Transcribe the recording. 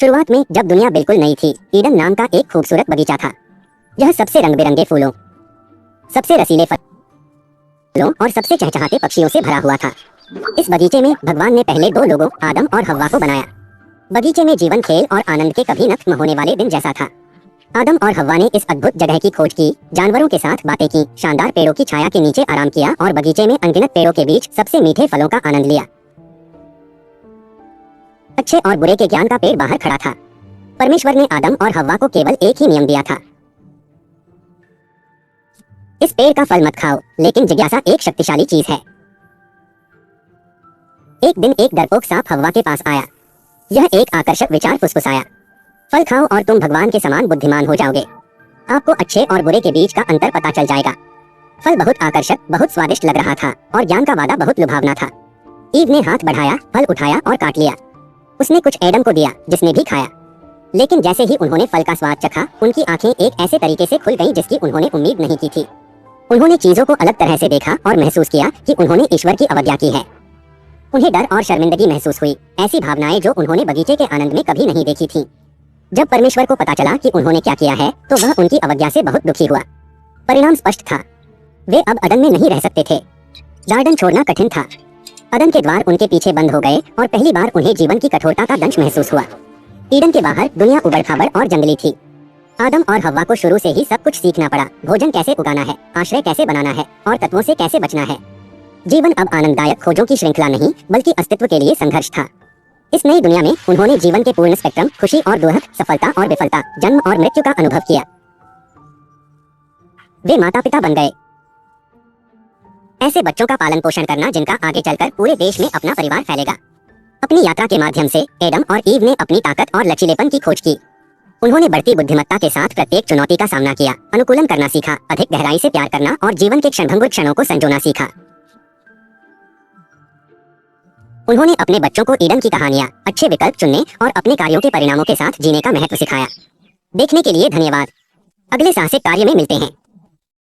शुरुआत में जब दुनिया बिल्कुल नई थी, ईडन नाम का एक खूबसूरत बगीचा था। यह सबसे रंग बिरंगे फूलों, सबसे रसीले फलों और सबसे चहचहाते पक्षियों से भरा हुआ था। इस बगीचे में भगवान ने पहले दो लोगों आदम और हव्वा को बनाया। बगीचे में जीवन, खेल और आनंद के कभी नष्ट न होने वाले दिन जैसा था। आदम और हव्वा ने इस अद्भुत जगह की खोज की, जानवरों के साथ बातें की, शानदार पेड़ों की छाया के नीचे आराम किया और बगीचे में अनगिनत पेड़ों के बीच सबसे मीठे फलों का आनंद लिया। अच्छे और बुरे के ज्ञान का पेड़ बाहर खड़ा था। परमेश्वर ने आदम और हव्वा को केवल एक ही नियम दिया था, इस पेड़ का फल मत खाओ, लेकिन जिज्ञासा एक शक्तिशाली चीज है। एक दिन एक डरपोक सांप हव्वा के पास आया। यह एक आकर्षक विचार फुसफुसाया, फल खाओ और तुम भगवान के समान बुद्धिमान हो जाओगे। आपको अच्छे और बुरे के बीच का अंतर पता चल जाएगा। फल बहुत आकर्षक, बहुत स्वादिष्ट लग रहा था और ज्ञान का वादा बहुत लुभावना था। ईव ने हाथ बढ़ाया, फल उठाया और काट लिया। उसने कुछ एडम को दिया, जिसने भी खाया। लेकिन जैसे ही उन्होंने फल का स्वाद चखा, उनकी आंखें एक ऐसे तरीके से खुल गईं जिसकी उन्होंने उम्मीद नहीं की थी। उन्होंने चीजों को अलग तरह से देखा और महसूस किया कि उन्होंने ईश्वर की अवज्ञा की है। उन्हें डर और शर्मिंदगी महसूस हुई, ऐसी भावनाएं जो उन्होंने बगीचे के आनंद में कभी नहीं देखी थी। जब परमेश्वर को पता चला कि उन्होंने क्या किया है, तो वह उनकी अवज्ञा से बहुत दुखी हुआ। परिणाम स्पष्ट था, वे अब अदन में नहीं रह सकते थे। गार्डन छोड़ना कठिन था। अदन के द्वार उनके पीछे बंद हो गए और पहली बार उन्हें जीवन की कठोरता का दंश महसूस हुआ। ईडन के बाहर दुनिया उबड़-खाबड़ और जंगली थी। आदम और हव्वा को शुरू से ही सब कुछ सीखना पड़ा, भोजन कैसे उगाना है, आश्रय कैसे बनाना है और तत्वों से कैसे बचना है। जीवन अब आनंददायक खोजों की श्रृंखला नहीं, बल्कि अस्तित्व के लिए संघर्ष था। इस नई दुनिया में उन्होंने जीवन के पूर्ण स्पेक्ट्रम, खुशी और दुख, सफलता और विफलता, जन्म और मृत्यु का अनुभव किया। वे माता पिता बन गए, ऐसे बच्चों का पालन पोषण करना जिनका आगे चलकर पूरे देश में अपना परिवार फैलेगा। अपनी यात्रा के माध्यम से एडम और ईव ने अपनी ताकत और लचीलेपन की खोज की। उन्होंने बढ़ती बुद्धिमत्ता के साथ प्रत्येक चुनौती का सामना किया, अनुकूलन करना सीखा, अधिक गहराई से प्यार करना और जीवन के क्षणभंगुर क्षणों को संजोना सीखा। उन्होंने अपने बच्चों को ईडन की कहानियां, अच्छे विकल्प चुनने और अपने कार्यों के परिणामों के साथ जीने का महत्व सिखाया। देखने के लिए धन्यवाद। अगले साहसिक कार्य में मिलते हैं।